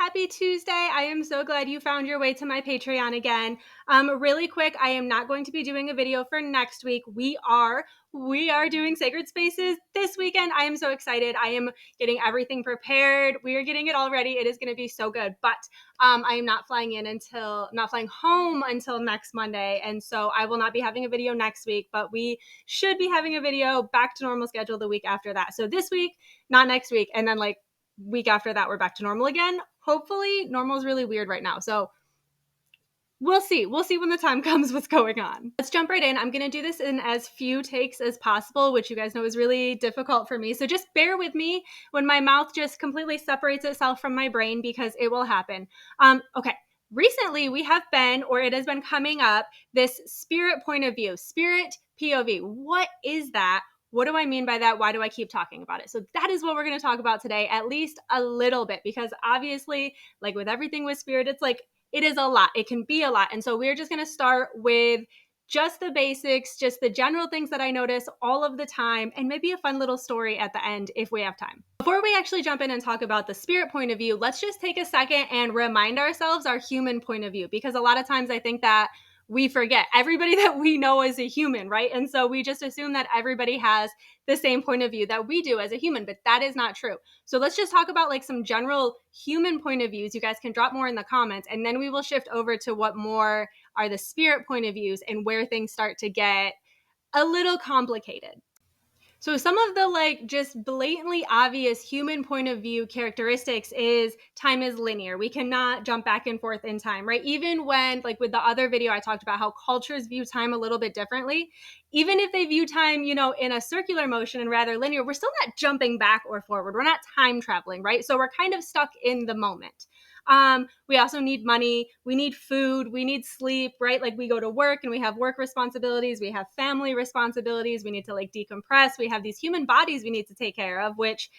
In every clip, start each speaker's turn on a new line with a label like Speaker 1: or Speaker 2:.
Speaker 1: happy Tuesday. I am so glad you found your way to my Patreon again. Really quick, I am not going to be doing a video for next week. We are doing Sacred Spaces this weekend. I am so excited. I am getting everything prepared. We are getting it all ready. It is going to be so good. But I am not flying home until next Monday. And so I will not be having a video next week, but we should be having a video back to normal schedule the week after that. So this week, not next week. And then week after that, we're back to normal again. Hopefully, normal is really weird right now. So we'll see. We'll see when the time comes what's going on. Let's jump right in. I'm going to do this in as few takes as possible, which you guys know is really difficult for me. So just bear with me when my mouth just completely separates itself from my brain, because it will happen. Okay. Recently, it has been coming up, this spirit point of view, spirit POV. What is that? What do I mean by that? Why do I keep talking about it? So that is what we're going to talk about today, at least a little bit, because obviously, like with everything with spirit, it is a lot. It can be a lot. And so we're just going to start with just the basics, just the general things that I notice all of the time, and maybe a fun little story at the end if we have time. Before we actually jump in and talk about the spirit point of view, let's just take a second and remind ourselves our human point of view, because a lot of times I think that we forget everybody that we know is a human, right? And so we just assume that everybody has the same point of view that we do as a human, but that is not true. So let's just talk about some general human point of views. You guys can drop more in the comments, and then we will shift over to what more are the spirit point of views and where things start to get a little complicated. So some of the just blatantly obvious human point of view characteristics is time is linear. We cannot jump back and forth in time, right? Even when with the other video, I talked about how cultures view time a little bit differently. Even if they view time, in a circular motion and rather linear, we're still not jumping back or forward. We're not time traveling, right? So we're kind of stuck in the moment. We also need money, we need food, we need sleep, right? We go to work and we have work responsibilities, we have family responsibilities, we need to decompress, we have these human bodies we need to take care of, which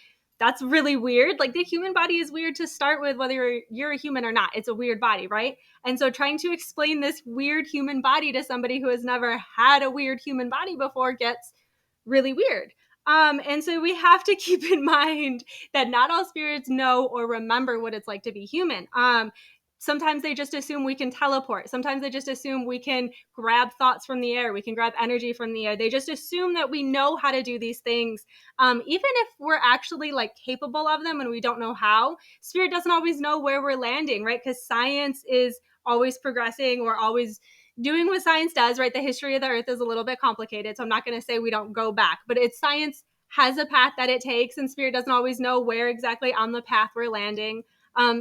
Speaker 1: that's really weird. The human body is weird to start with, whether you're a human or not. It's a weird body, right? And so trying to explain this weird human body to somebody who has never had a weird human body before gets really weird. And so we have to keep in mind that not all spirits know or remember what it's like to be human. Sometimes they just assume we can teleport. Sometimes they just assume we can grab thoughts from the air. We can grab energy from the air. They just assume that we know how to do these things. Even if we're actually capable of them and we don't know how, spirit doesn't always know where we're landing, right? Because science is always progressing. We're always doing what science does, right? The history of the earth is a little bit complicated. So I'm not going to say we don't go back, but science has a path that it takes, and spirit doesn't always know where exactly on the path we're landing.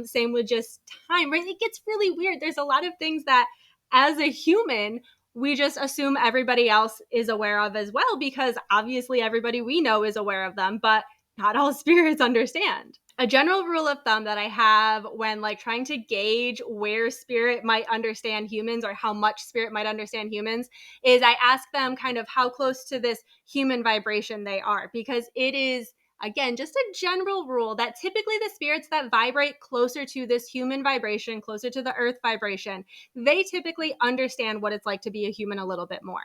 Speaker 1: Same with just time, right? It gets really weird. There's a lot of things that as a human, we just assume everybody else is aware of as well, because obviously everybody we know is aware of them, but not all spirits understand. A general rule of thumb that I have when trying to gauge where spirit might understand humans or how much spirit might understand humans is I ask them kind of how close to this human vibration they are, because it is, again, just a general rule that typically the spirits that vibrate closer to this human vibration, closer to the earth vibration, they typically understand what it's like to be a human a little bit more.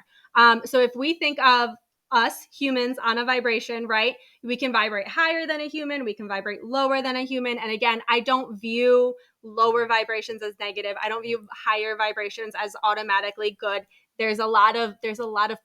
Speaker 1: So if we think of us humans on a vibration, right? We can vibrate higher than a human. We can vibrate lower than a human. And again, I don't view lower vibrations as negative. I don't view higher vibrations as automatically good. There's a lot of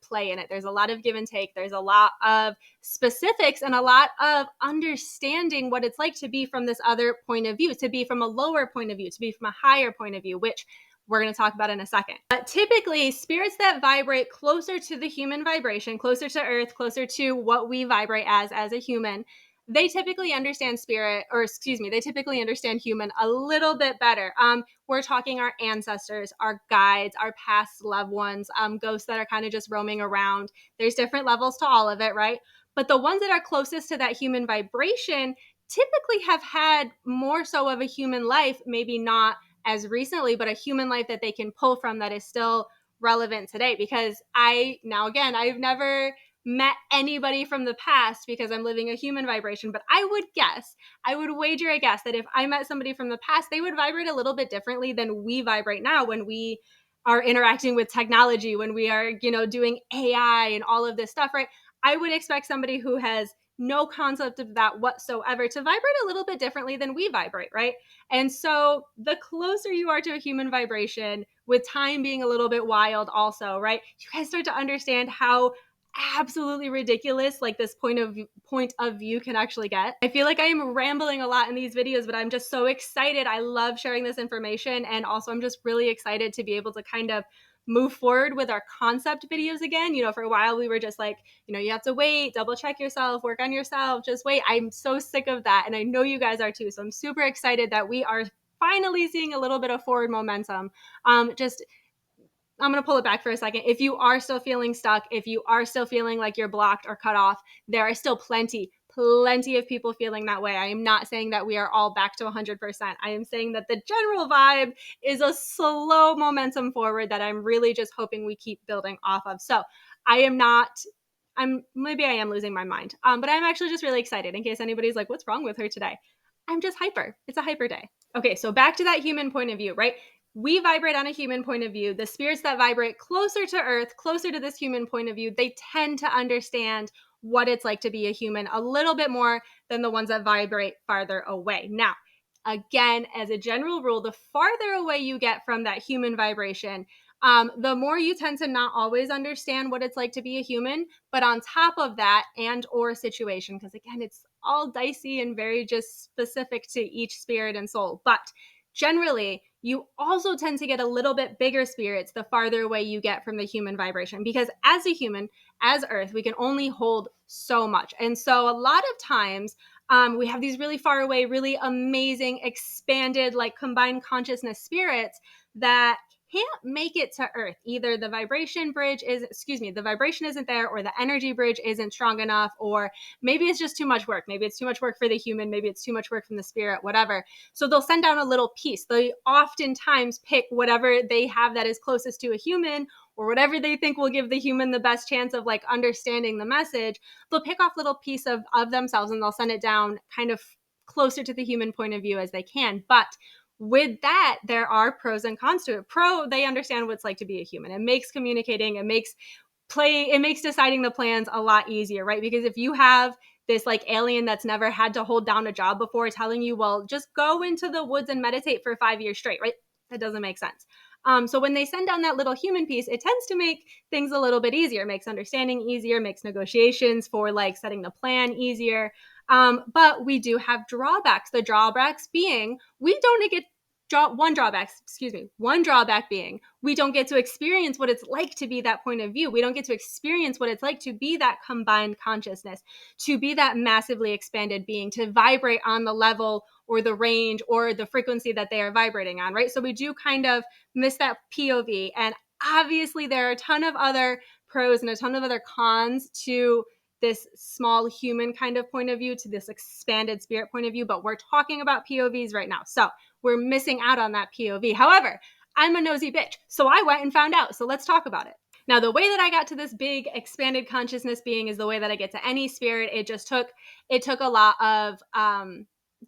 Speaker 1: play in it. There's a lot of give and take. There's a lot of specifics and a lot of understanding what it's like to be from this other point of view, to be from a lower point of view, to be from a higher point of view, which we're going to talk about in a second. But typically, spirits that vibrate closer to the human vibration, closer to earth, closer to what we vibrate as a human, they typically understand they typically understand human a little bit better. We're talking our ancestors, our guides, our past loved ones, ghosts that are kind of just roaming around. There's different levels to all of it, right? But the ones that are closest to that human vibration typically have had more so of a human life, maybe not as recently, but a human life that they can pull from that is still relevant today. Because I've never met anybody from the past because I'm living a human vibration, but I would wager a guess that if I met somebody from the past, they would vibrate a little bit differently than we vibrate now when we are interacting with technology, when we are, doing AI and all of this stuff, right? I would expect somebody who has no concept of that whatsoever, to vibrate a little bit differently than we vibrate, right? And so the closer you are to a human vibration, with time being a little bit wild also, right? You guys start to understand how absolutely ridiculous like this point of view can actually get. I feel like I am rambling a lot in these videos, but I'm just so excited. I love sharing this information, and also I'm just really excited to be able to kind of move forward with our concept videos again. You know, for a while we were just like, you know, you have to wait, double check yourself, work on yourself, just wait. I'm so sick of that, and I know you guys are too. So I'm super excited that we are finally seeing a little bit of forward momentum. Just I'm going to pull it back for a second. If you are still feeling stuck, if you are still feeling like you're blocked or cut off, there are still plenty of people feeling that way. I am not saying that we are all back to 100%. I am saying that the general vibe is a slow momentum forward that I'm really just hoping we keep building off of. So maybe I am losing my mind, but I'm actually just really excited in case anybody's like, what's wrong with her today? I'm just hyper. It's a hyper day. Okay, so back to that human point of view, right? We vibrate on a human point of view. The spirits that vibrate closer to Earth, closer to this human point of view, they tend to understand what it's like to be a human a little bit more than the ones that vibrate farther away. Now, again, as a general rule, the farther away you get from that human vibration, the more you tend to not always understand what it's like to be a human. But on top of that, and or situation, because again, it's all dicey and very just specific to each spirit and soul. But generally, you also tend to get a little bit bigger spirits the farther away you get from the human vibration, because as a human, as Earth, we can only hold so much. And so a lot of times we have these really far away, really amazing, expanded, like combined consciousness spirits that can't make it to Earth. Either the vibration isn't there, or the energy bridge isn't strong enough, or maybe it's just too much work. Maybe it's too much work for the human. Maybe it's too much work from the spirit, whatever. So they'll send down a little piece. They oftentimes pick whatever they have that is closest to a human, or whatever they think will give the human the best chance of like understanding the message. They'll pick off a little piece of themselves and they'll send it down kind of closer to the human point of view as they can. But with that, there are pros and cons to it. Pro, they understand what it's like to be a human. It makes communicating, it makes deciding the plans a lot easier, right? Because if you have this like alien that's never had to hold down a job before telling you, well, just go into the woods and meditate for 5 years straight, right? That doesn't make sense. So when they send down that little human piece, it tends to make things a little bit easier, makes understanding easier, makes negotiations for like setting the plan easier. But we do have drawbacks. The drawbacks being we don't get one drawback being we don't get to experience what it's like to be that point of view. We don't get to experience what it's like to be that combined consciousness, to be that massively expanded being, to vibrate on the level or the range or the frequency that they are vibrating on, right? So we do kind of miss that POV. And obviously there are a ton of other pros and a ton of other cons to this small human kind of point of view, to this expanded spirit point of view, but we're talking about POVs right now. So we're missing out on that POV. However, I'm a nosy bitch, so I went and found out. So let's talk about it. Now, the way that I got to this big expanded consciousness being is the way that I get to any spirit. It took a lot of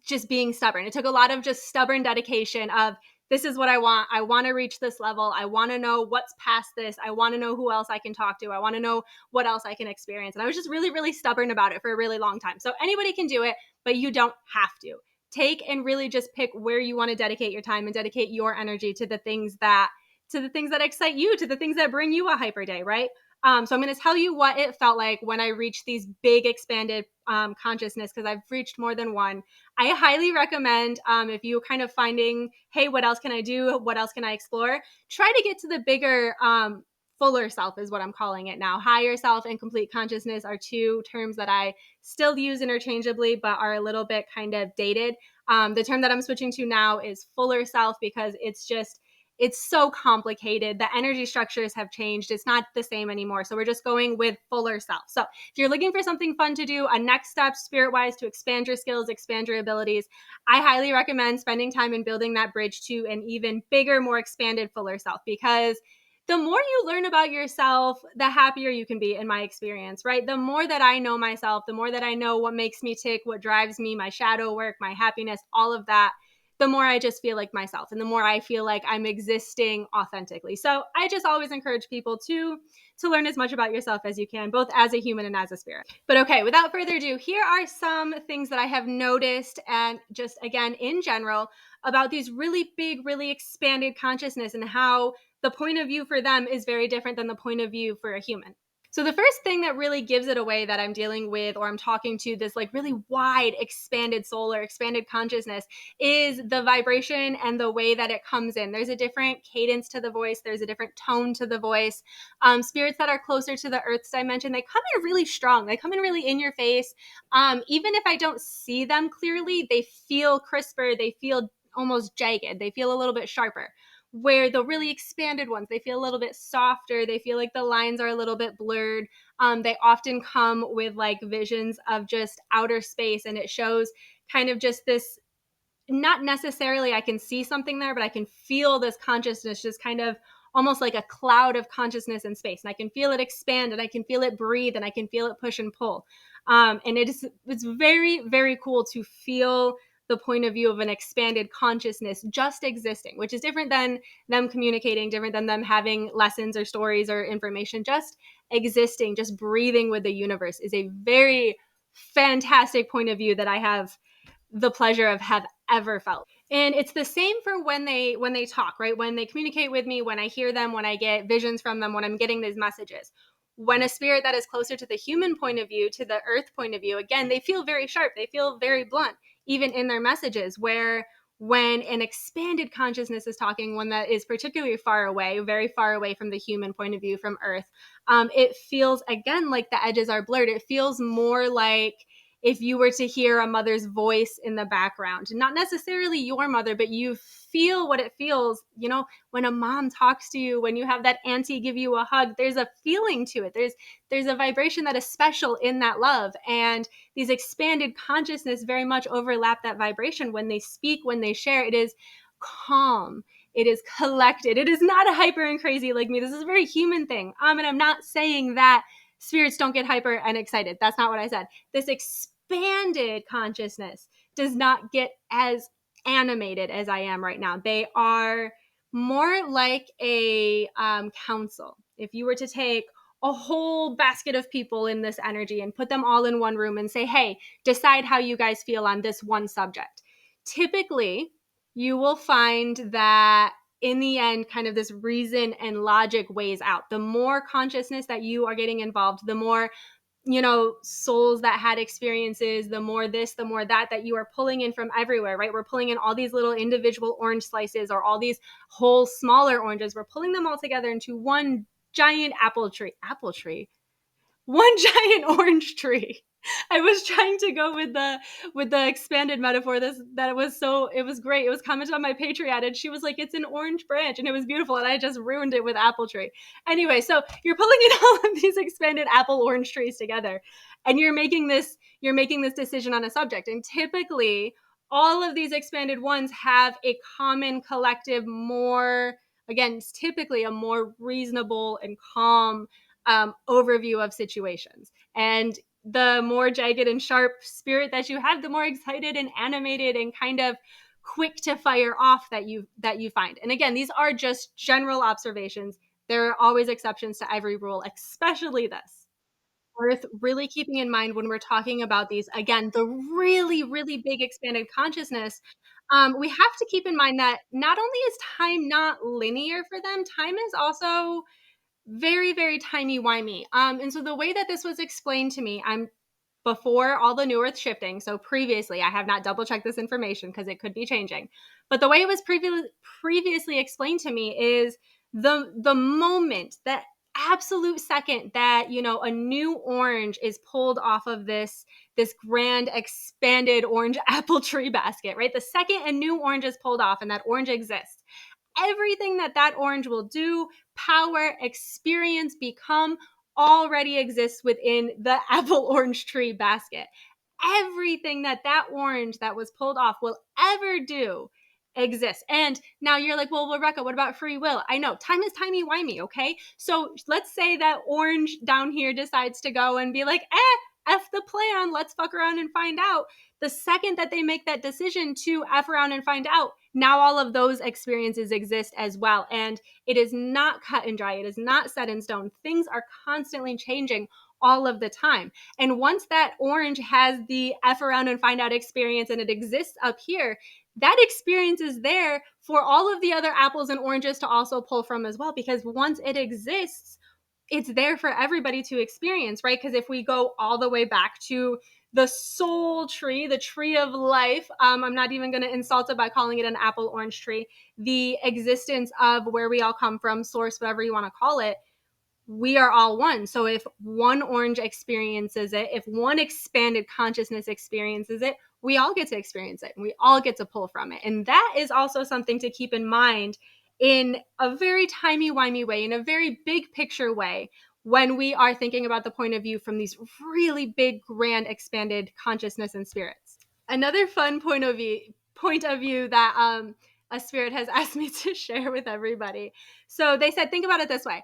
Speaker 1: just being stubborn. It took a lot of just stubborn dedication of, this is what I want. I want to reach this level. I want to know what's past this. I want to know who else I can talk to. I want to know what else I can experience. And I was just really, really stubborn about it for a really long time. So anybody can do it, but you don't have to. Take and really just pick where you want to dedicate your time and dedicate your energy to the things that excite you, to the things that bring you a hyper day, right? So I'm going to tell you what it felt like when I reached these big expanded consciousness, because I've reached more than one. I highly recommend if you're kind of finding, hey, what else can I do? What else can I explore? Try to get to the bigger, fuller self is what I'm calling it now. Higher self and complete consciousness are two terms that I still use interchangeably, but are a little bit kind of dated. The term that I'm switching to now is fuller self, because it's so complicated. The energy structures have changed. It's not the same anymore. So we're just going with fuller self. So if you're looking for something fun to do, a next step spirit-wise to expand your skills, expand your abilities, I highly recommend spending time in building that bridge to an even bigger, more expanded, fuller self, because the more you learn about yourself, the happier you can be, in my experience, right? The more that I know myself, the more that I know what makes me tick, what drives me, my shadow work, my happiness, all of that, the more I just feel like myself and the more I feel like I'm existing authentically. So I just always encourage people to learn as much about yourself as you can, both as a human and as a spirit. But okay, without further ado, here are some things that I have noticed, and just again, in general, about these really big, really expanded consciousness and how the point of view for them is very different than the point of view for a human. So the first thing that really gives it away that I'm dealing with, or I'm talking to this like really wide, expanded soul or expanded consciousness, is the vibration and the way that it comes in. There's a different cadence to the voice. There's a different tone to the voice. Spirits that are closer to the Earth's dimension, they come in really strong. They come in really in your face. Even if I don't see them clearly, they feel crisper. They feel almost jagged. They feel a little bit sharper. Where the really expanded ones, they feel a little bit softer. They feel like the lines are a little bit blurred. They often come with like visions of just outer space, and it shows kind of just this, not necessarily I can see something there, but I can feel this consciousness just kind of almost like a cloud of consciousness in space. And I can feel it expand, and I can feel it breathe, and I can feel it push and pull. And it's very, very cool to feel the point of view of an expanded consciousness just existing, which is different than them communicating, different than them having lessons or stories or information. Just existing, just breathing with the universe is a very fantastic point of view that I have the pleasure of have ever felt. And it's the same for when they talk, right? When they communicate with me, when I hear them, when I get visions from them, when I'm getting these messages. When a spirit that is closer to the human point of view, to the earth point of view, again, they feel very sharp, they feel very blunt, even in their messages. Where when an expanded consciousness is talking, one that is particularly far away, very far away from the human point of view, from earth, it feels, again, like the edges are blurred. It feels more like if you were to hear a mother's voice in the background, not necessarily your mother, but you feel what it feels, when a mom talks to you, when you have that auntie give you a hug, there's a feeling to it. There's a vibration that is special in that love. And these expanded consciousness very much overlap that vibration. When they speak, when they share, it is calm. It is collected. It is not a hyper and crazy like me. This is a very human thing. And I'm not saying that spirits don't get hyper and excited. That's not what I said. This expanded consciousness does not get as animated as I am right now. They are more like a council. If you were to take a whole basket of people in this energy and put them all in one room and say, hey, decide how you guys feel on this one subject. Typically, you will find that in the end, kind of this reason and logic weighs out. The more consciousness that you are getting involved, the more souls that had experiences, the more this, the more that you are pulling in from everywhere, right? We're pulling in all these little individual orange slices, or all these whole smaller oranges. We're pulling them all together into one giant apple tree, one giant orange tree. I was trying to go with the expanded metaphor. It was great. It was commented on my Patreon, and she was like, "It's an orange branch," and it was beautiful. And I just ruined it with apple tree. Anyway, so you're pulling in all of these expanded apple orange trees together, and you're making this decision on a subject. And typically, all of these expanded ones have a common collective, more, again, typically a more reasonable and calm overview of situations. And the more jagged and sharp spirit that you have, the more excited and animated and kind of quick to fire off that you find. And again, these are just general observations. There are always exceptions to every rule, especially this. Worth really keeping in mind when we're talking about these, again, the really, really big expanded consciousness. We have to keep in mind that not only is time not linear for them, time is also very, very timey-wimey. And so the way that this was explained to me, I'm before all the new earth shifting. So previously, I have not double checked this information because it could be changing. But the way it was previously explained to me is the moment, that absolute second that a new orange is pulled off of this grand expanded orange apple tree basket, right? The second a new orange is pulled off and that orange exists, everything that orange will do, power, experience, become, already exists within the apple orange tree basket. Everything that orange that was pulled off will ever do exists. And now you're like, well, Rebecca, what about free will? I know time is timey-wimey, okay? So let's say that orange down here decides to go and be like, F the plan, let's fuck around and find out. The second that they make that decision to F around and find out, now all of those experiences exist as well. And it is not cut and dry. It is not set in stone. Things are constantly changing all of the time. And once that orange has the F around and find out experience and it exists up here, that experience is there for all of the other apples and oranges to also pull from as well. Because once it exists, it's there for everybody to experience, right? Because if we go all the way back to the soul tree, the tree of life, I'm not even going to insult it by calling it an apple orange tree, the existence of where we all come from, source, whatever you want to call it, we are all one. So if one orange experiences it, if one expanded consciousness experiences it, we all get to experience it and we all get to pull from it. And that is also something to keep in mind in a very timey-wimey way, in a very big picture way, when we are thinking about the point of view from these really big, grand, expanded consciousness and spirits. Another fun point of view that a spirit has asked me to share with everybody. So they said, think about it this way.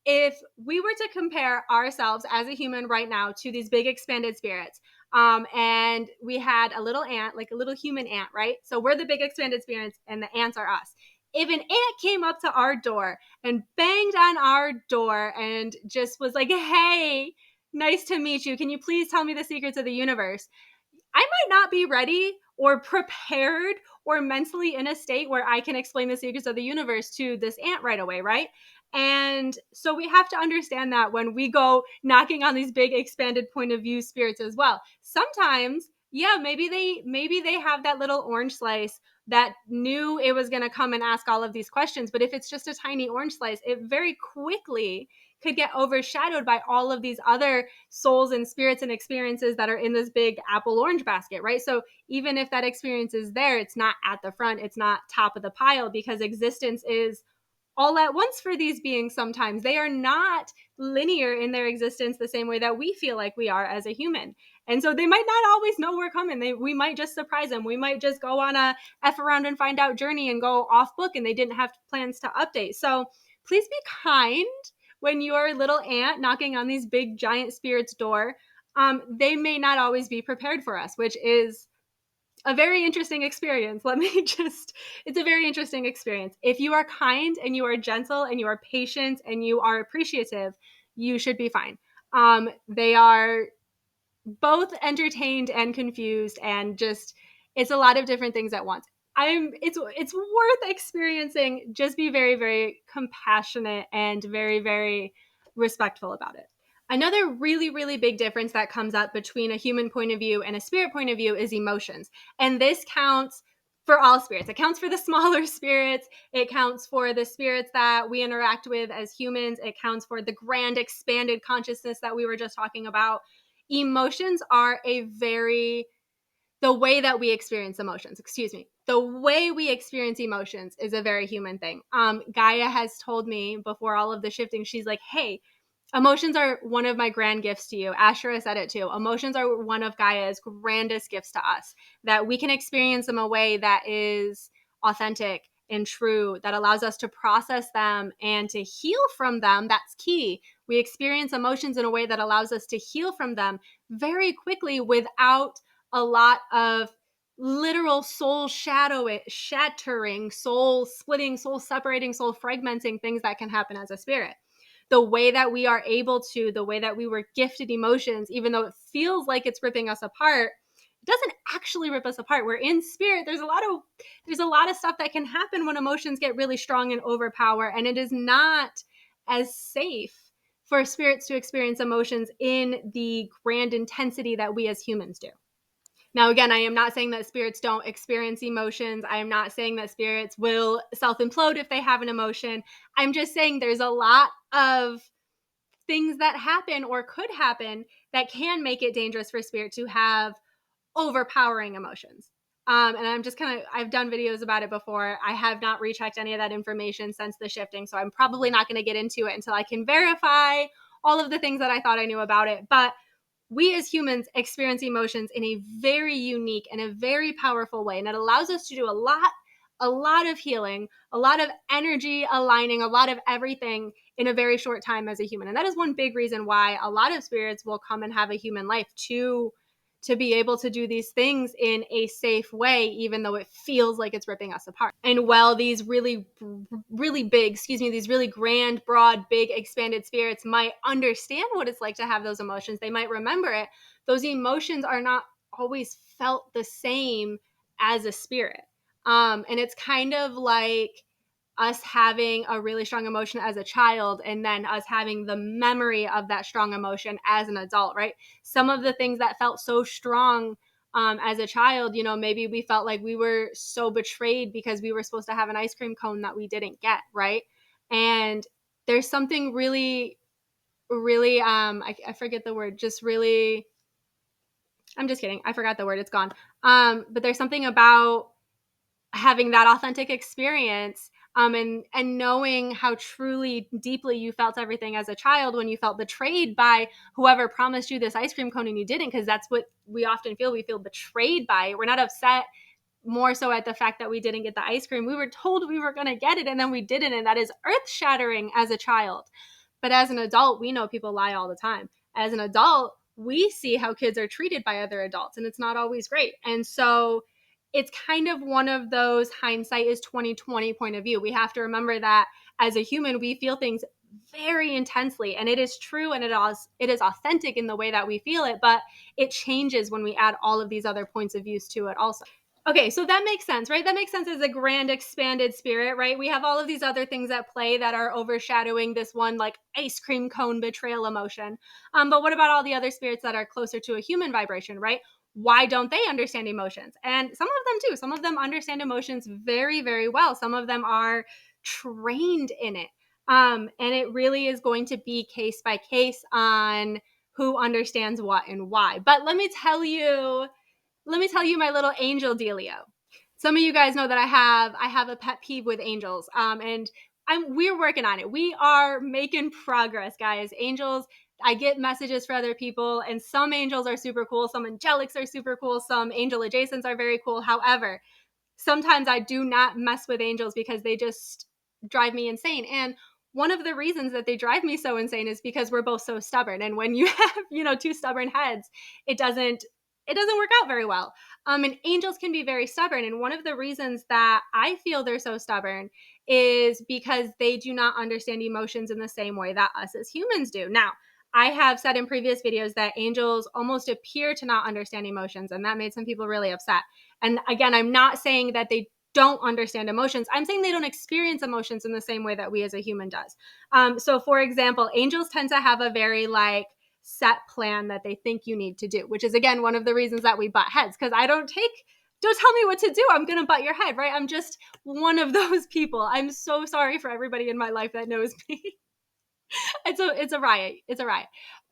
Speaker 1: If we were to compare ourselves as a human right now to these big expanded spirits, and we had a little ant, like a little human ant, right? So we're the big expanded spirits and the ants are us. If an ant came up to our door and banged on our door and just was like, hey, nice to meet you. Can you please tell me the secrets of the universe? I might not be ready or prepared or mentally in a state where I can explain the secrets of the universe to this ant right away, right? And so we have to understand that when we go knocking on these big expanded point of view spirits as well. Sometimes, yeah, maybe they have that little orange slice that knew it was going to come and ask all of these questions, but if it's just a tiny orange slice, it very quickly could get overshadowed by all of these other souls and spirits and experiences that are in this big apple orange basket, right? So even if that experience is there, it's not at the front, it's not top of the pile, because existence is all at once for these beings. Sometimes they are not linear in their existence the same way that we feel like we are as a human. And so they might not always know we're coming. We might just surprise them. We might just go on a F around and find out journey and go off book and they didn't have plans to update. So please be kind when you're a little ant knocking on these big giant spirits' door. They may not always be prepared for us, which is a very interesting experience. It's a very interesting experience. If you are kind and you are gentle and you are patient and you are appreciative, you should be fine. They are both entertained and confused and just, it's a lot of different things at once. It's worth experiencing. Just be very, very compassionate and very, very respectful about it. Another really, really big difference that comes up between a human point of view and a spirit point of view is emotions. And this counts for all spirits. It counts for the smaller spirits. It counts for the spirits that we interact with as humans. It counts for the grand expanded consciousness that we were just talking about. Emotions are the way that we experience emotions, the way we experience emotions is a very human thing. Gaia has told me before all of the shifting, she's like, hey, emotions are one of my grand gifts to you. Ashura said it too. Emotions are one of Gaia's grandest gifts to us, that we can experience them a way that is authentic and true, that allows us to process them and to heal from them. That's key. We experience emotions in a way that allows us to heal from them very quickly without a lot of literal soul shattering, soul splitting, soul separating, soul fragmenting things that can happen as a spirit. The way that we are able to, the way that we were gifted emotions, even though it feels like it's ripping us apart, it doesn't actually rip us apart. We're in spirit. There's a lot of stuff that can happen when emotions get really strong and overpower, and it is not as safe for spirits to experience emotions in the grand intensity that we as humans do. Now, again, I am not saying that spirits don't experience emotions. I am not saying that spirits will self-implode if they have an emotion. I'm just saying there's a lot of things that happen or could happen that can make it dangerous for spirit to have overpowering emotions. And I've done videos about it before. I have not rechecked any of that information since the shifting, so I'm probably not going to get into it until I can verify all of the things that I thought I knew about it. But we as humans experience emotions in a very unique and a very powerful way. And it allows us to do a lot of healing, a lot of energy aligning, a lot of everything in a very short time as a human. And that is one big reason why a lot of spirits will come and have a human life to be able to do these things in a safe way, even though it feels like it's ripping us apart. And while these really big, these really grand, broad, big, expanded spirits might understand what it's like to have those emotions, they might remember it, those emotions are not always felt the same as a spirit. And it's kind of like us having a really strong emotion as a child and then us having the memory of that strong emotion as an adult, right? Some of the things that felt so strong as a child, maybe we felt like we were so betrayed because we were supposed to have an ice cream cone that we didn't get, right? And there's something really, really, I forget the word, just really, I'm just kidding. I forgot the word. It's gone. But there's something about having that authentic experience and knowing how truly deeply you felt everything as a child when you felt betrayed by whoever promised you this ice cream cone and you didn't, because that's what we often feel. We feel betrayed by it. We're not upset more so at the fact that we didn't get the ice cream. We were told we were going to get it and then we didn't, and that is earth shattering as a child. But as an adult, we know people lie all the time. As an adult, we see how kids are treated by other adults, and it's not always great. And so it's kind of one of those hindsight is 2020 point of view. We have to remember that as a human, we feel things very intensely, and it is true, and it is authentic in the way that we feel it, but it changes when we add all of these other points of views to it also. Okay, so that makes sense, right? That makes sense as a grand expanded spirit, right? We have all of these other things at play that are overshadowing this one like ice cream cone betrayal emotion. But what about all the other spirits that are closer to a human vibration, right? Why don't they understand emotions? And some of them do. Some of them understand emotions very, very well. Some of them are trained in it. And it really is going to be case by case on who understands what and why. But let me tell you my little angel dealio. Some of you guys know that I have a pet peeve with angels. And we're working on it. We are making progress, guys. Angels, I get messages for other people, and some angels are super cool. Some angelics are super cool. Some angel adjacents are very cool. However, sometimes I do not mess with angels because they just drive me insane. And one of the reasons that they drive me so insane is because we're both so stubborn. And when you have, two stubborn heads, it doesn't work out very well. And angels can be very stubborn. And one of the reasons that I feel they're so stubborn is because they do not understand emotions in the same way that us as humans do. Now, I have said in previous videos that angels almost appear to not understand emotions, and that made some people really upset. And again, I'm not saying that they don't understand emotions. I'm saying they don't experience emotions in the same way that we as a human does. So for example, angels tend to have a very set plan that they think you need to do, which is again, one of the reasons that we butt heads. Cause don't tell me what to do. I'm going to butt your head, right? I'm just one of those people. I'm so sorry for everybody in my life that knows me. It's a riot. It's a riot.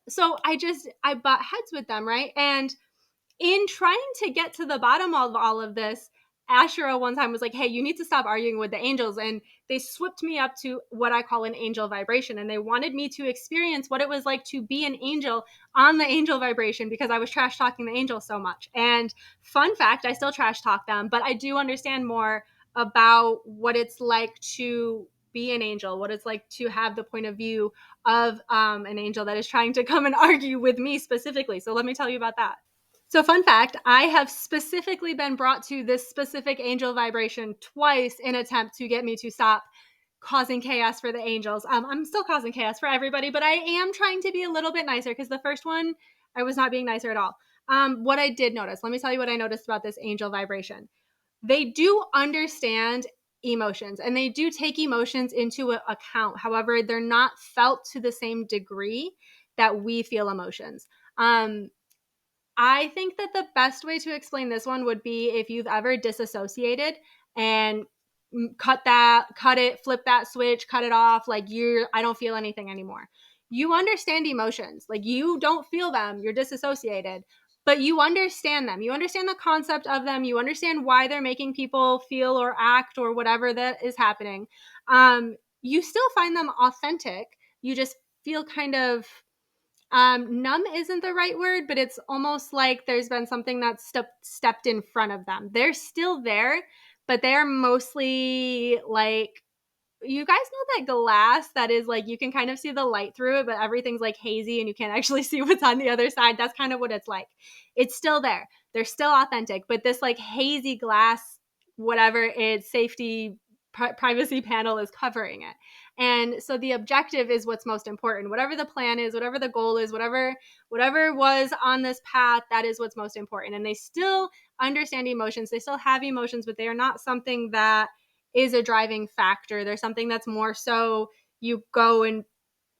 Speaker 1: So I butt heads with them, right? And in trying to get to the bottom of all of this, Asherah one time was like, hey, you need to stop arguing with the angels. And they swept me up to what I call an angel vibration. And they wanted me to experience what it was like to be an angel on the angel vibration because I was trash talking the angels so much. And fun fact, I still trash talk them, but I do understand more about what it's like to be an angel, what it's like to have the point of view of an angel that is trying to come and argue with me specifically. So let me tell you about that. So fun fact, I have specifically been brought to this specific angel vibration twice in attempt to get me to stop causing chaos for the angels. I'm still causing chaos for everybody, but I am trying to be a little bit nicer because the first one, I was not being nicer at all. What I did notice, let me tell you what I noticed about this angel vibration. They do understand emotions and they do take emotions into account. However, they're not felt to the same degree that we feel emotions. I think that the best way to explain this one would be if you've ever disassociated and cut it, flip that switch, cut it off. I don't feel anything anymore. You understand emotions. You don't feel them. You're disassociated, but you understand them. You understand the concept of them. You understand why they're making people feel or act or whatever that is happening. You still find them authentic. You just feel kind of numb isn't the right word, but it's almost like there's been something that's stepped in front of them. They're still there, but they're mostly you guys know that glass that is like, you can kind of see the light through it, but everything's like hazy and you can't actually see what's on the other side. That's kind of what it's like. It's still there. They're still authentic, but this like hazy glass, whatever its safety privacy panel is covering it. And so the objective is what's most important. Whatever the plan is, whatever the goal is, whatever was on this path, that is what's most important. And they still understand emotions. They still have emotions, but they are not something that is a driving factor. There's something that's more so you go and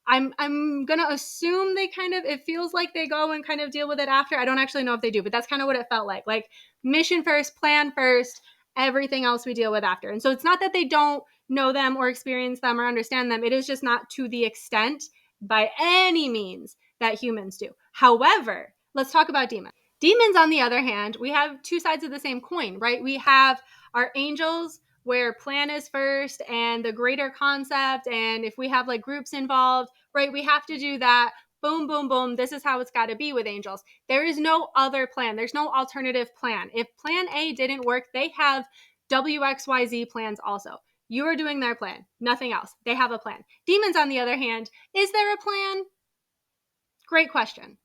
Speaker 1: I'm gonna assume they kind of, it feels like they go and kind of deal with it after. I don't actually know if they do, but that's kind of what it felt like. Like mission first, plan first, everything else we deal with after. And so it's not that they don't know them or experience them or understand them. It is just not to the extent by any means that humans do. However, let's talk about demons. Demons, on the other hand, we have two sides of the same coin, right? We have our angels, where plan is first and the greater concept. And if we have like groups involved, right, we have to do that. Boom, boom, boom. This is how it's got to be with angels. There is no other plan. There's no alternative plan. If plan A didn't work, they have WXYZ plans also. You are doing their plan, nothing else. They have a plan. Demons, on the other hand, is there a plan? Great question.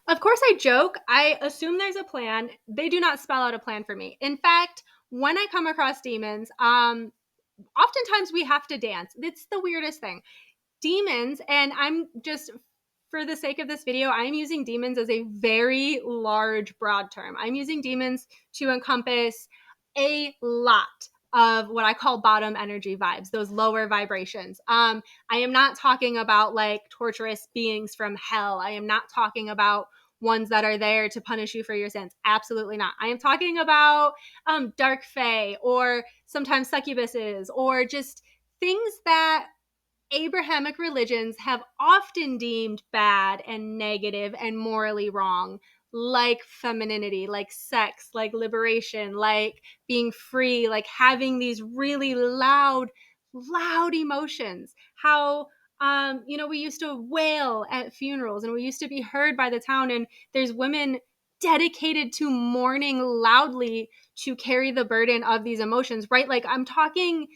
Speaker 1: Of course, I joke. I assume there's a plan. They do not spell out a plan for me. In fact, when I come across demons, oftentimes we have to dance. It's the weirdest thing. Demons, and I'm just, for the sake of this video, I'm using demons as a very large, broad term. I'm using demons to encompass a lot of what I call bottom energy vibes, those lower vibrations. I am not talking about like torturous beings from hell. I am not talking about ones that are there to punish you for your sins. Absolutely not. I am talking about dark fae, or sometimes succubuses, or just things that Abrahamic religions have often deemed bad and negative and morally wrong, like femininity, like sex, like liberation, like being free, like having these really loud emotions. How we used to wail at funerals and we used to be heard by the town, and there's women dedicated to mourning loudly to carry the burden of these emotions, right? Like I'm talking,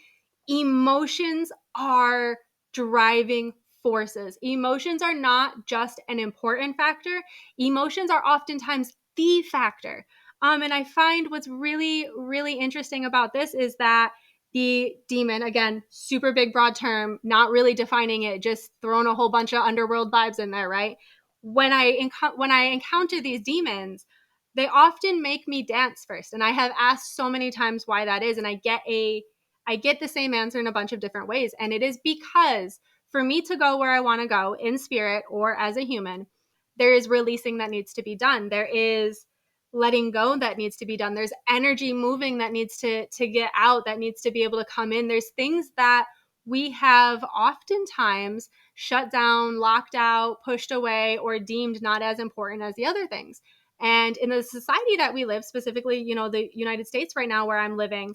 Speaker 1: emotions are driving forces. Emotions are not just an important factor. Emotions are oftentimes the factor. And I find what's really, really interesting about this is that the demon, again, super big, broad term, not really defining it, just throwing a whole bunch of underworld vibes in there, right? When I encounter these demons, they often make me dance first. And I have asked so many times why that is. And I get the same answer in a bunch of different ways. And it is because for me to go where I want to go in spirit or as a human, there is releasing that needs to be done. There is letting go that needs to be done. There's energy moving that needs to get out, that needs to be able to come in. There's things that we have oftentimes shut down, locked out, pushed away, or deemed not as important as the other things. And in the society that we live, specifically, the United States right now where I'm living,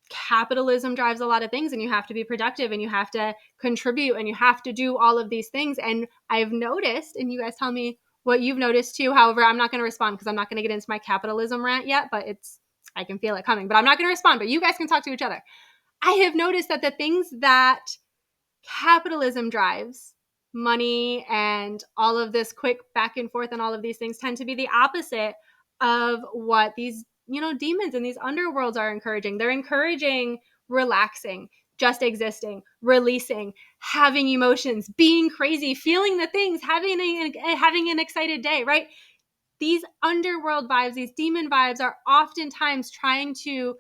Speaker 1: capitalism drives a lot of things, and you have to be productive and you have to contribute and you have to do all of these things. And I've noticed, and you guys tell me what you've noticed too. However, I'm not going to respond because I'm not going to get into my capitalism rant yet, but I can feel it coming, but I'm not going to respond, but you guys can talk to each other. I have noticed that the things that capitalism drives, money and all of this quick back and forth and all of these things, tend to be the opposite of what these demons and these underworlds are encouraging. They're encouraging relaxing, just existing, releasing, having emotions, being crazy, feeling the things, having an excited day, right? These underworld vibes, these demon vibes are oftentimes trying to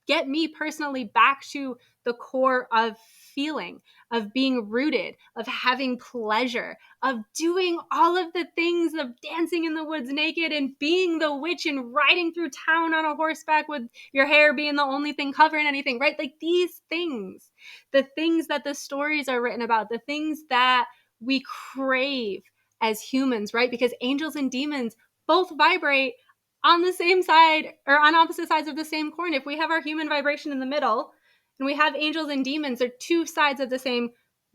Speaker 1: get me personally back to the core of feeling, of being rooted, of having pleasure, of doing all of the things, of dancing in the woods naked and being the witch and riding through town on a horseback with your hair being the only thing covering anything, right? Like these things, the things that the stories are written about, the things that we crave as humans, right? Because angels and demons both vibrate on the same side or on opposite sides of the same coin. If we have our human vibration in the middle and we have angels and demons, they're two sides of the same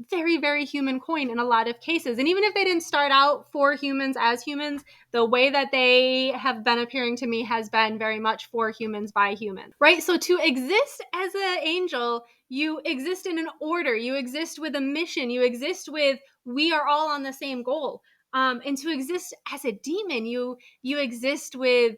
Speaker 1: very, very human coin in a lot of cases. And even if they didn't start out for humans as humans, the way that they have been appearing to me has been very much for humans by humans, right? So to exist as an angel, you exist in an order, you exist with a mission, you exist with, we are all on the same goal. And to exist as a demon, you exist with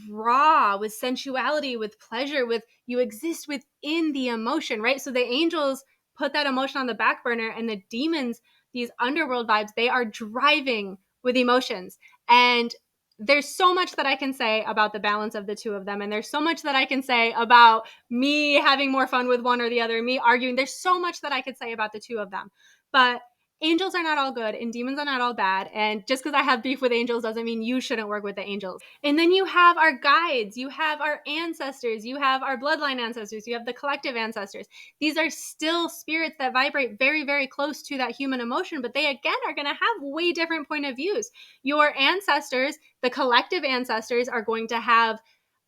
Speaker 1: raw, with sensuality, with pleasure, with, you exist within the emotion, right? So the angels put that emotion on the back burner, and the demons, these underworld vibes, they are driving with emotions. And there's so much that I can say about the balance of the two of them. And there's so much that I can say about me having more fun with one or the other, me arguing. There's so much that I could say about the two of them. But angels are not all good and demons are not all bad. And just because I have beef with angels doesn't mean you shouldn't work with the angels. And then you have our guides, you have our ancestors, you have our bloodline ancestors, you have the collective ancestors. These are still spirits that vibrate very, very close to that human emotion, but they again are going to have way different point of views. Your ancestors, the collective ancestors, are going to have,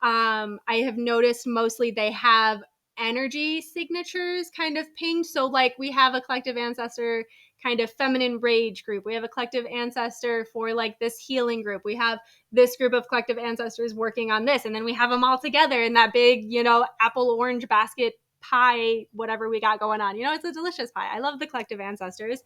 Speaker 1: I have noticed mostly they have energy signatures kind of pinged. So like we have a collective ancestor kind of feminine rage group. We have a collective ancestor for like this healing group. We have this group of collective ancestors working on this. And then we have them all together in that big, apple orange basket pie, whatever we got going on. It's a delicious pie. I love the collective ancestors.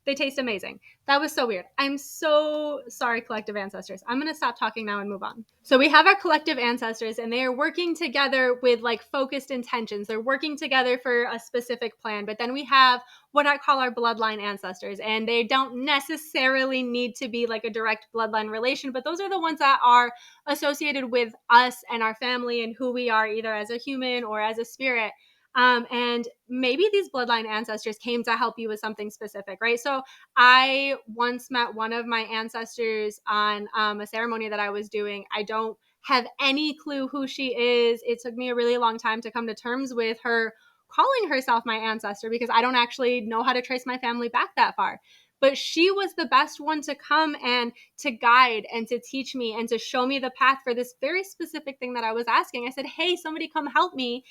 Speaker 1: They taste amazing. That was so weird. I'm so sorry, collective ancestors. I'm going to stop talking now and move on. So we have our collective ancestors, and they are working together with like focused intentions. They're working together for a specific plan. But then we have what I call our bloodline ancestors, and they don't necessarily need to be like a direct bloodline relation, but those are the ones that are associated with us and our family and who we are, either as a human or as a spirit. And maybe these bloodline ancestors came to help you with something specific, right? So I once met one of my ancestors on a ceremony that I was doing. I don't have any clue who she is. It took me a really long time to come to terms with her calling herself my ancestor, because I don't actually know how to trace my family back that far. But she was the best one to come and to guide and to teach me and to show me the path for this very specific thing that I was asking. I said, hey, somebody come help me.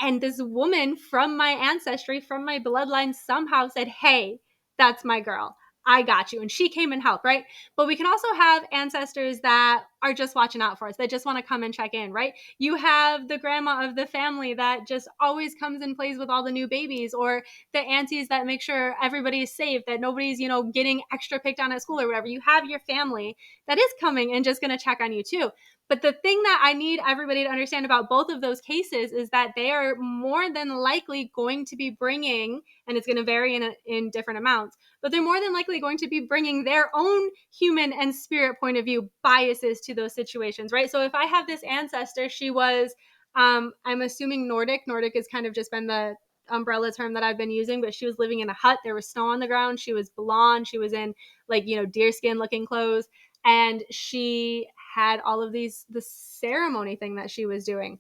Speaker 1: And this woman from my ancestry, from my bloodline, somehow said, hey, that's my girl. I got you. And she came and helped, right? But we can also have ancestors that are just watching out for us, that just want to come and check in, right? You have the grandma of the family that just always comes and plays with all the new babies, or the aunties that make sure everybody is safe, that nobody's, getting extra picked on at school or whatever. You have your family that is coming and just going to check on you too. But the thing that I need everybody to understand about both of those cases is that they are more than likely going to be bringing, and it's going to vary in different amounts, but they're more than likely going to be bringing their own human and spirit point of view biases to those situations, right? So if I have this ancestor, she was, I'm assuming Nordic. Nordic has kind of just been the umbrella term that I've been using, but she was living in a hut. There was snow on the ground. She was blonde. She was in like, deerskin looking clothes. And she had all of the ceremony thing that she was doing.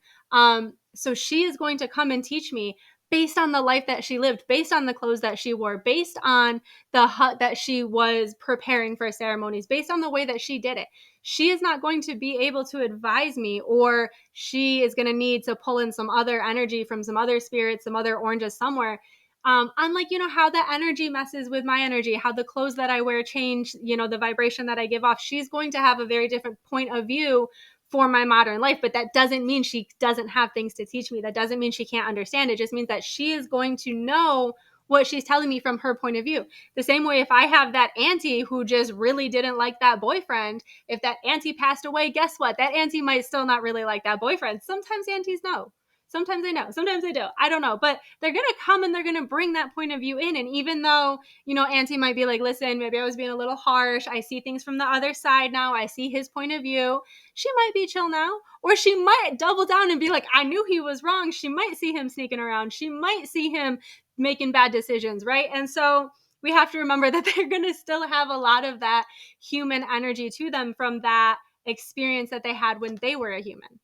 Speaker 1: So she is going to come and teach me based on the life that she lived, based on the clothes that she wore, based on the hut that she was preparing for ceremonies, based on the way that she did it. She is not going to be able to advise me, or she is going to need to pull in some other energy from some other spirits, some other oranges somewhere. Unlike, how the energy messes with my energy, how the clothes that I wear change, the vibration that I give off. She's going to have a very different point of view for my modern life, but that doesn't mean she doesn't have things to teach me. That doesn't mean she can't understand. It just means that she is going to know what she's telling me from her point of view. The same way, if I have that auntie who just really didn't like that boyfriend, if that auntie passed away, guess what? That auntie might still not really like that boyfriend. Sometimes aunties know. Sometimes they know, sometimes they don't. I don't know, but they're going to come and they're going to bring that point of view in. And even though, auntie might be like, listen, maybe I was being a little harsh. I see things from the other side now. I see his point of view. She might be chill now, or she might double down and be like, I knew he was wrong. She might see him sneaking around. She might see him making bad decisions, right? And so we have to remember that they're going to still have a lot of that human energy to them from that experience that they had when they were a human.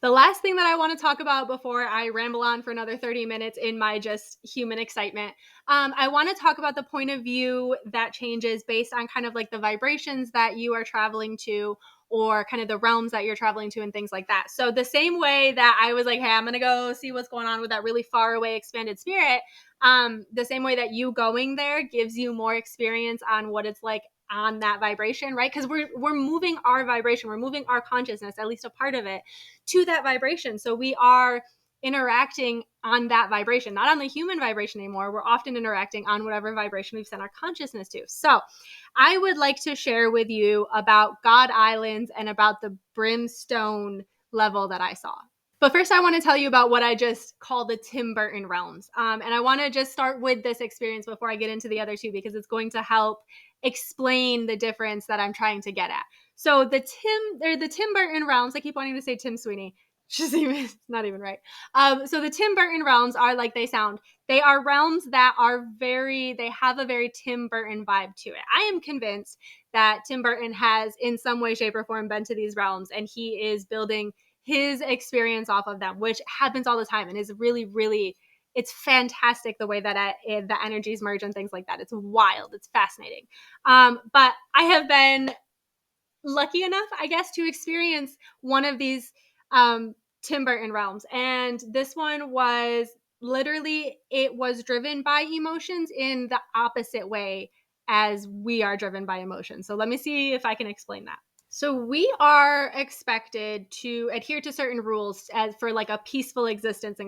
Speaker 1: The last thing that I want to talk about before I ramble on for another 30 minutes in my just human excitement, I want to talk about the point of view that changes based on kind of like the vibrations that you are traveling to, or kind of the realms that you're traveling to and things like that. So the same way that I was like, hey, I'm going to go see what's going on with that really far away expanded spirit, the same way that you going there gives you more experience on what it's like on that vibration, right? Because we're moving our vibration, we're moving our consciousness, at least a part of it, to that vibration. So we are interacting on that vibration, not on the human vibration anymore. We're often interacting on whatever vibration we've sent our consciousness to. So I would like to share with you about God Islands and about the brimstone level that I saw. But first, I want to tell you about what I just call the Tim Burton realms. And I want to just start with this experience before I get into the other two, because it's going to help explain the difference that I'm trying to get at. So the Tim Burton realms. I keep wanting to say Tim Sweeney. It's not even right. So the Tim Burton realms are like they sound. They are realms that are they have a very Tim Burton vibe to it. I am convinced that Tim Burton has in some way, shape, or form been to these realms, and he is building his experience off of them, which happens all the time and is really, really, it's fantastic the way that the energies merge and things like that. It's wild. It's fascinating. But I have been lucky enough, I guess, to experience one of these Tim Burton realms. And this one was literally, it was driven by emotions in the opposite way as we are driven by emotions. So let me see if I can explain that. So we are expected to adhere to certain rules as for like a peaceful existence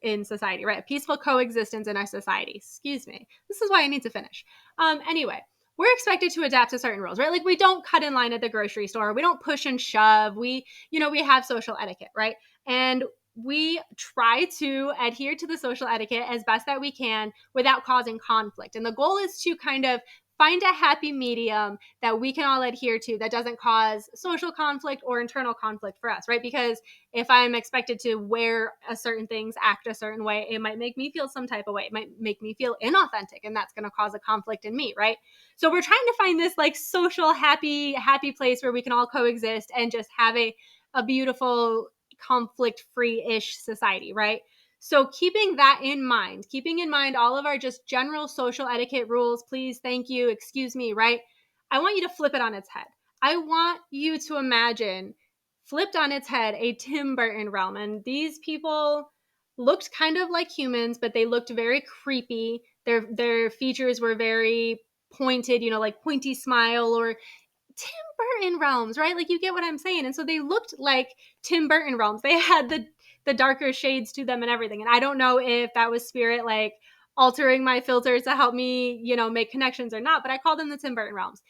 Speaker 1: in society, right? A peaceful coexistence in our society. Excuse me. This is why I need to finish. Anyway, we're expected to adapt to certain rules, right? Like we don't cut in line at the grocery store. We don't push and shove. We have social etiquette, right? And we try to adhere to the social etiquette as best that we can without causing conflict. And the goal is to kind of find a happy medium that we can all adhere to that doesn't cause social conflict or internal conflict for us, right? Because if I'm expected to wear a certain things, act a certain way, it might make me feel some type of way. It might make me feel inauthentic, and that's going to cause a conflict in me, right? So we're trying to find this like social, happy place where we can all coexist and just have a beautiful conflict-free-ish society, right? So keeping in mind all of our just general social etiquette rules, please, thank you, excuse me, right? I want you to flip it on its head. I want you to imagine flipped on its head a Tim Burton realm. And these people looked kind of like humans, but they looked very creepy. Their features were very pointed, like pointy smile or Tim Burton realms, right? Like you get what I'm saying. And so they looked like Tim Burton realms. They had the darker shades to them and everything. And I don't know if that was Spirit like altering my filters to help me, make connections or not, but I call them the Tim Burton realms.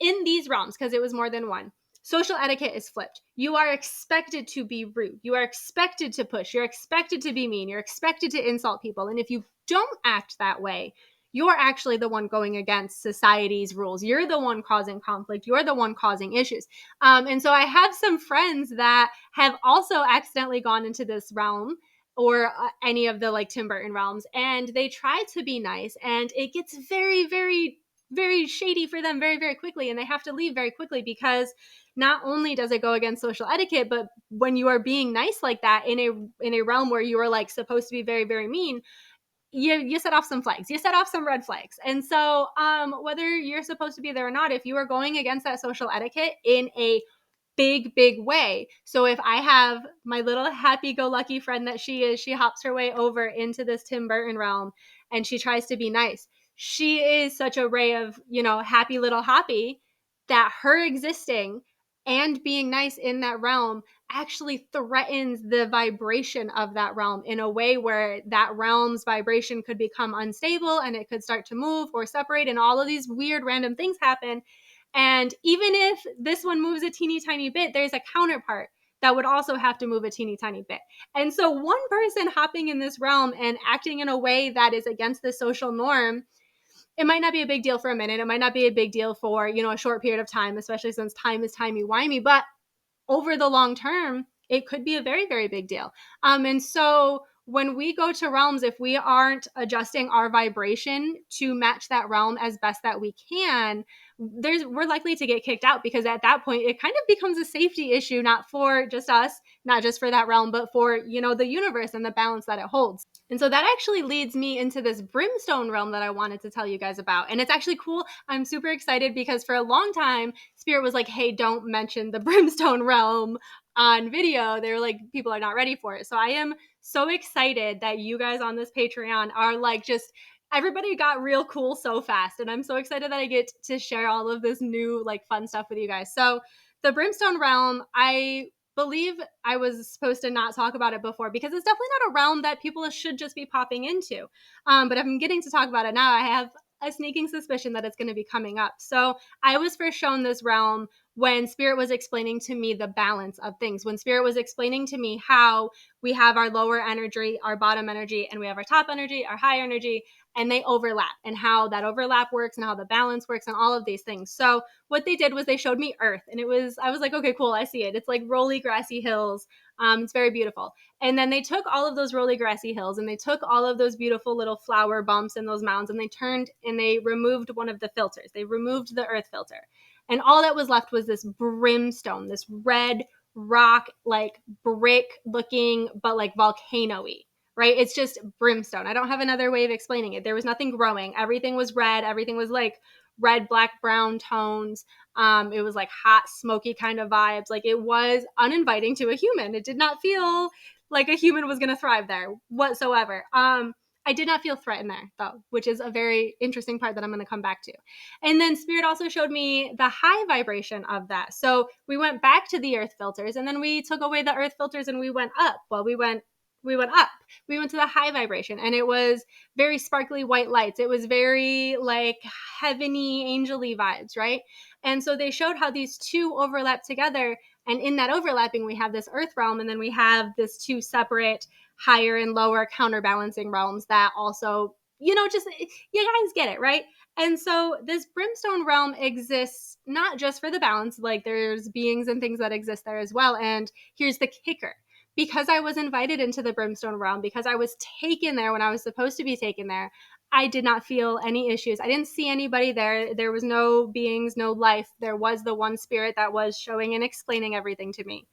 Speaker 1: In these realms, because it was more than one, social etiquette is flipped. You are expected to be rude. You are expected to push. You're expected to be mean. You're expected to insult people. And if you don't act that way, you're actually the one going against society's rules. You're the one causing conflict. You're the one causing issues. And so I have some friends that have also accidentally gone into this realm or any of the like Tim Burton realms, and they try to be nice, and it gets very, very, very shady for them very, very quickly, and they have to leave very quickly because not only does it go against social etiquette, but when you are being nice like that in a realm where you are like supposed to be very, very mean, you set off some flags. You set off some red flags. And so whether you're supposed to be there or not, if you are going against that social etiquette in a big, big way. So if I have my little happy-go-lucky friend that she hops her way over into this Tim Burton realm and she tries to be nice. She is such a ray of, happy little hoppy that her existing and being nice in that realm actually threatens the vibration of that realm in a way where that realm's vibration could become unstable and it could start to move or separate, and all of these weird random things happen. And even if this one moves a teeny tiny bit, there's a counterpart that would also have to move a teeny tiny bit. And so one person hopping in this realm and acting in a way that is against the social norm, it might not be a big deal for a minute. It might not be a big deal for, a short period of time, especially since time is timey-wimey. But over the long term, it could be a very, very big deal. And so when we go to realms, if we aren't adjusting our vibration to match that realm as best that we can, we're likely to get kicked out, because at that point, it kind of becomes a safety issue, not for just us, not just for that realm, but for, the universe and the balance that it holds. And so that actually leads me into this brimstone realm that I wanted to tell you guys about. And it's actually cool. I'm super excited because for a long time, Spirit was like, hey, don't mention the brimstone realm on video. They're like, people are not ready for it. So I am so excited that you guys on this Patreon are like, just everybody got real cool so fast. And I'm so excited that I get to share all of this new like fun stuff with you guys. So the brimstone realm, I believe I was supposed to not talk about it before because it's definitely not a realm that people should just be popping into. But if I'm getting to talk about it now, I have a sneaking suspicion that it's going to be coming up. So I was first shown this realm when Spirit was explaining to me the balance of things, when Spirit was explaining to me how we have our lower energy, our bottom energy, and we have our top energy, our high energy, and they overlap, and how that overlap works and how the balance works and all of these things. So what they did was they showed me Earth, and I was like, okay, cool, I see it. It's like rolly grassy hills. It's very beautiful. And then they took all of those rolly grassy hills and they took all of those beautiful little flower bumps and those mounds and they removed one of the filters. They removed the earth filter. And all that was left was this brimstone, this red rock, like brick looking, but like volcano-y, right? It's just brimstone. I don't have another way of explaining it. There was nothing growing. Everything was red. Everything was like red, black, brown tones. It was like hot, smoky kind of vibes. Like it was uninviting to a human. It did not feel like a human was going to thrive there whatsoever. I did not feel threatened there, though, which is a very interesting part that I'm going to come back to. And then Spirit also showed me the high vibration of that. So we went back to the earth filters and then we took away the earth filters and we went up. Well, we went up. We went to the high vibration and it was very sparkly white lights. It was very like heavenly, angel-y vibes, right? And so they showed how these two overlap together. And in that overlapping, we have this earth realm and then we have this two separate higher and lower counterbalancing realms that also, just you guys get it, right? And so this brimstone realm exists not just for the balance, like there's beings and things that exist there as well. And here's the kicker. Because I was invited into the brimstone realm, because I was taken there when I was supposed to be taken there, I did not feel any issues. I didn't see anybody there. There was no beings, no life. There was the one spirit that was showing and explaining everything to me.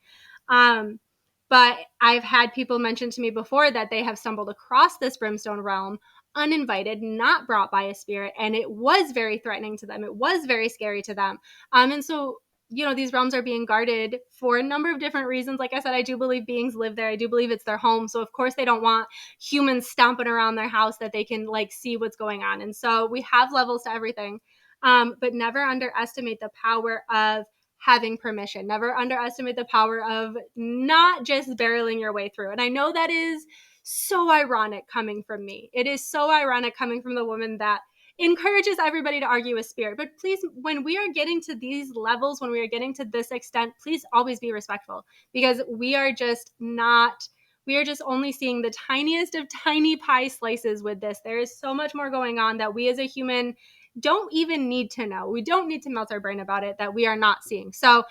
Speaker 1: But I've had people mention to me before that they have stumbled across this brimstone realm uninvited, not brought by a spirit, and it was very threatening to them. It was very scary to them. And so, these realms are being guarded for a number of different reasons. Like I said, I do believe beings live there. I do believe it's their home. So of course they don't want humans stomping around their house that they can like see what's going on. And so we have levels to everything. But never underestimate the power of having permission. Never underestimate the power of not just barreling your way through. And I know that is so ironic coming from me. It is so ironic coming from the woman that encourages everybody to argue with Spirit. But please, when we are getting to these levels, when we are getting to this extent, please always be respectful, because we are just only seeing the tiniest of tiny pie slices with this. There is so much more going on that we as a human don't even need to know. We don't need to melt our brain about it that we are not seeing. So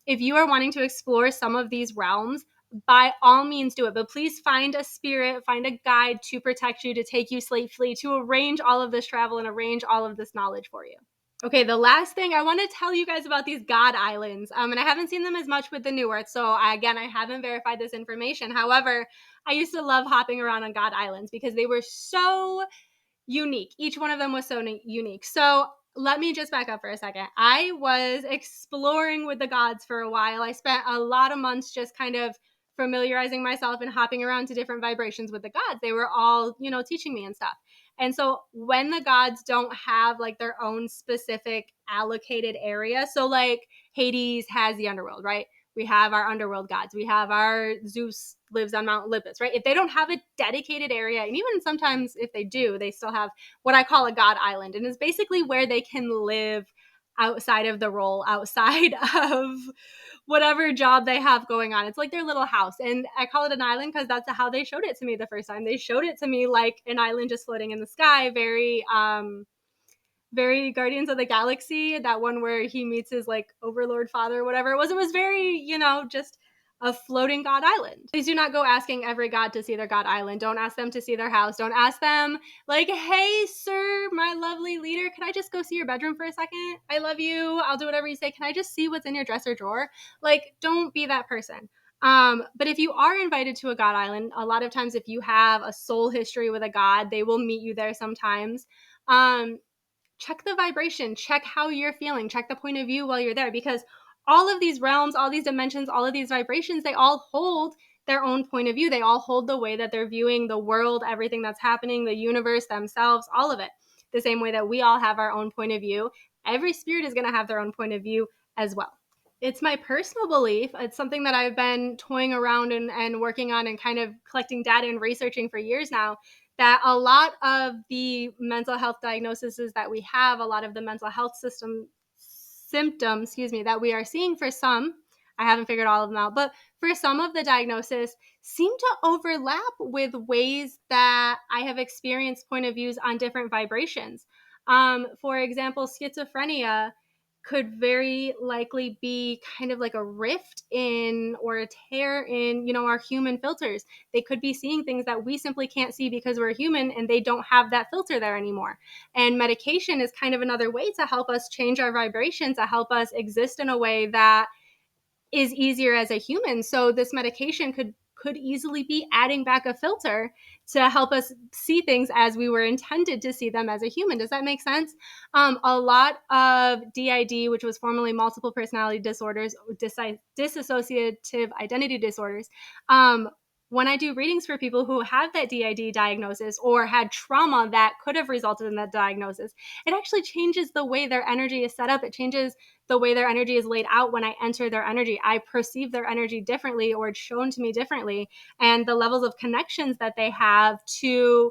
Speaker 1: if you are wanting to explore some of these realms, by all means do it. But please find a spirit, find a guide to protect you, to take you safely, to arrange all of this travel and arrange all of this knowledge for you. Okay, the last thing I want to tell you guys about these God Islands, and I haven't seen them as much with the New Earth, so I haven't verified this information. However, I used to love hopping around on God Islands because they were so unique. Each one of them was so unique. So let me just back up for a second. I was exploring with the gods for a while. I spent a lot of months just kind of familiarizing myself and hopping around to different vibrations with the gods. They were all, teaching me and stuff. And so when the gods don't have like their own specific allocated area, so like Hades has the underworld, right? We have our underworld gods. We have our Zeus lives on Mount Olympus, right? If they don't have a dedicated area, and even sometimes if they do, they still have what I call a God Island. And it's basically where they can live outside of the role, outside of whatever job they have going on. It's like their little house. And I call it an island because that's how they showed it to me the first time. They showed it to me like an island just floating in the sky, very Guardians of the Galaxy, that one where he meets his like overlord father or whatever it was. It was very, just a floating God Island. Please do not go asking every god to see their God Island. Don't ask them to see their house. Don't ask them like, hey, sir, my lovely leader, can I just go see your bedroom for a second? I love you. I'll do whatever you say. Can I just see what's in your dresser drawer? Like, don't be that person. But if you are invited to a God Island, a lot of times if you have a soul history with a god, they will meet you there sometimes. Check the vibration, check how you're feeling, check the point of view while you're there, because all of these realms, all these dimensions, all of these vibrations, they all hold their own point of view. They all hold the way that they're viewing the world, everything that's happening, the universe, themselves, all of it. The same way that we all have our own point of view, every spirit is going to have their own point of view as well. It's my personal belief. It's something that I've been toying around and working on and kind of collecting data and researching for years now, that a lot of the mental health diagnoses that we have, a lot of the mental health system symptoms, that we are seeing for some, I haven't figured all of them out, but for some of the diagnosis seem to overlap with ways that I have experienced point of views on different vibrations. For example, schizophrenia could very likely be kind of like a rift in or a tear in, our human filters. They could be seeing things that we simply can't see because we're human and they don't have that filter there anymore. And medication is kind of another way to help us change our vibration, to help us exist in a way that is easier as a human. So this medication could easily be adding back a filter to help us see things as we were intended to see them as a human. Does that make sense? A lot of DID, which was formerly multiple personality disorders, dissociative identity disorders, when I do readings for people who have that DID diagnosis or had trauma that could have resulted in that diagnosis, it actually changes the way their energy is set up. It changes the way their energy is laid out. When I enter their energy, I perceive their energy differently, or it's shown to me differently. And the levels of connections that they have to,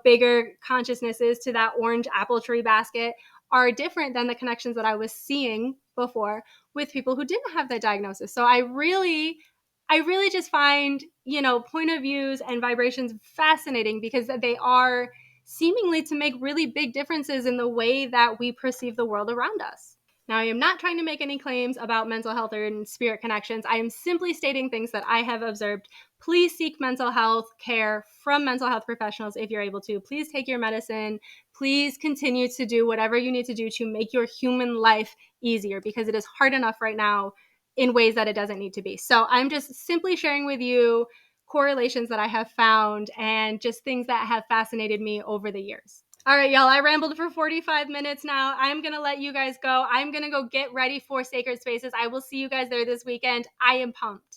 Speaker 1: bigger consciousnesses, to that orange apple tree basket, are different than the connections that I was seeing before with people who didn't have that diagnosis. So I really just find, point of views and vibrations fascinating, because they are seemingly to make really big differences in the way that we perceive the world around us. Now, I am not trying to make any claims about mental health or spirit connections. I am simply stating things that I have observed. Please seek mental health care from mental health professionals if you're able to. Please take your medicine. Please continue to do whatever you need to do to make your human life easier, because it is hard enough right now in ways that it doesn't need to be. So I'm just simply sharing with you correlations that I have found and just things that have fascinated me over the years. All right, y'all, I rambled for 45 minutes now. I'm going to let you guys go. I'm going to go get ready for Sacred Spaces. I will see you guys there this weekend. I am pumped.